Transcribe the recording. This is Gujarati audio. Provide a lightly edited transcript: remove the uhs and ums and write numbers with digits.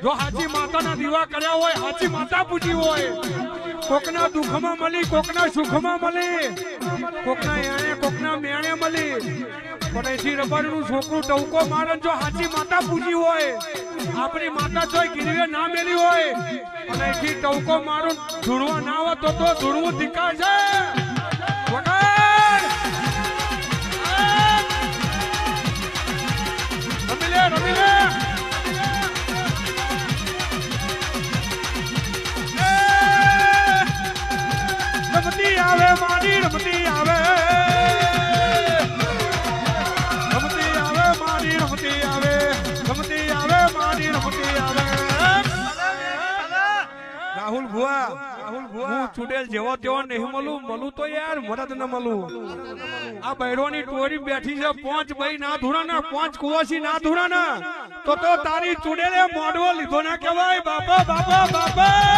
જો હાચી માતાના દીવા કર્યા હોય, હાચી માતા પૂજી હોય, કોકના દુઃખમાં મળી, કોકના સુખમાં મળી, કોકના એણે કોકના મેણે મળી, પણ એથી રબારનું છોકરું ટવકો મારે જો હાચી માતા પૂજી હોય, આપણી માતા જોઈ ગીરવે ના મેલી હોય અને એથી ટવકો મારું ધૂણવા ના આવે તો ધૂણવું ધિકાર છે. રમી લે રમતી આવે મારી રમતી આવે, રમતી આવે મારી રમતી આવે, રમતી આવે મારી રમતી આવે. રાહુલ ભુવા હું ચુડેલ જેવો તેવો નહીં મળું તો યાર મરદ ન મળું. આ બૈરોની ટોરી બેઠી છે, 5 ભાઈ ના ધુરાના, 5 કુવાસી ના ધુરાના, તો તારી ચુડેલે મોડવો લીધો ના કહેવાય. બાપા બાપા બાપા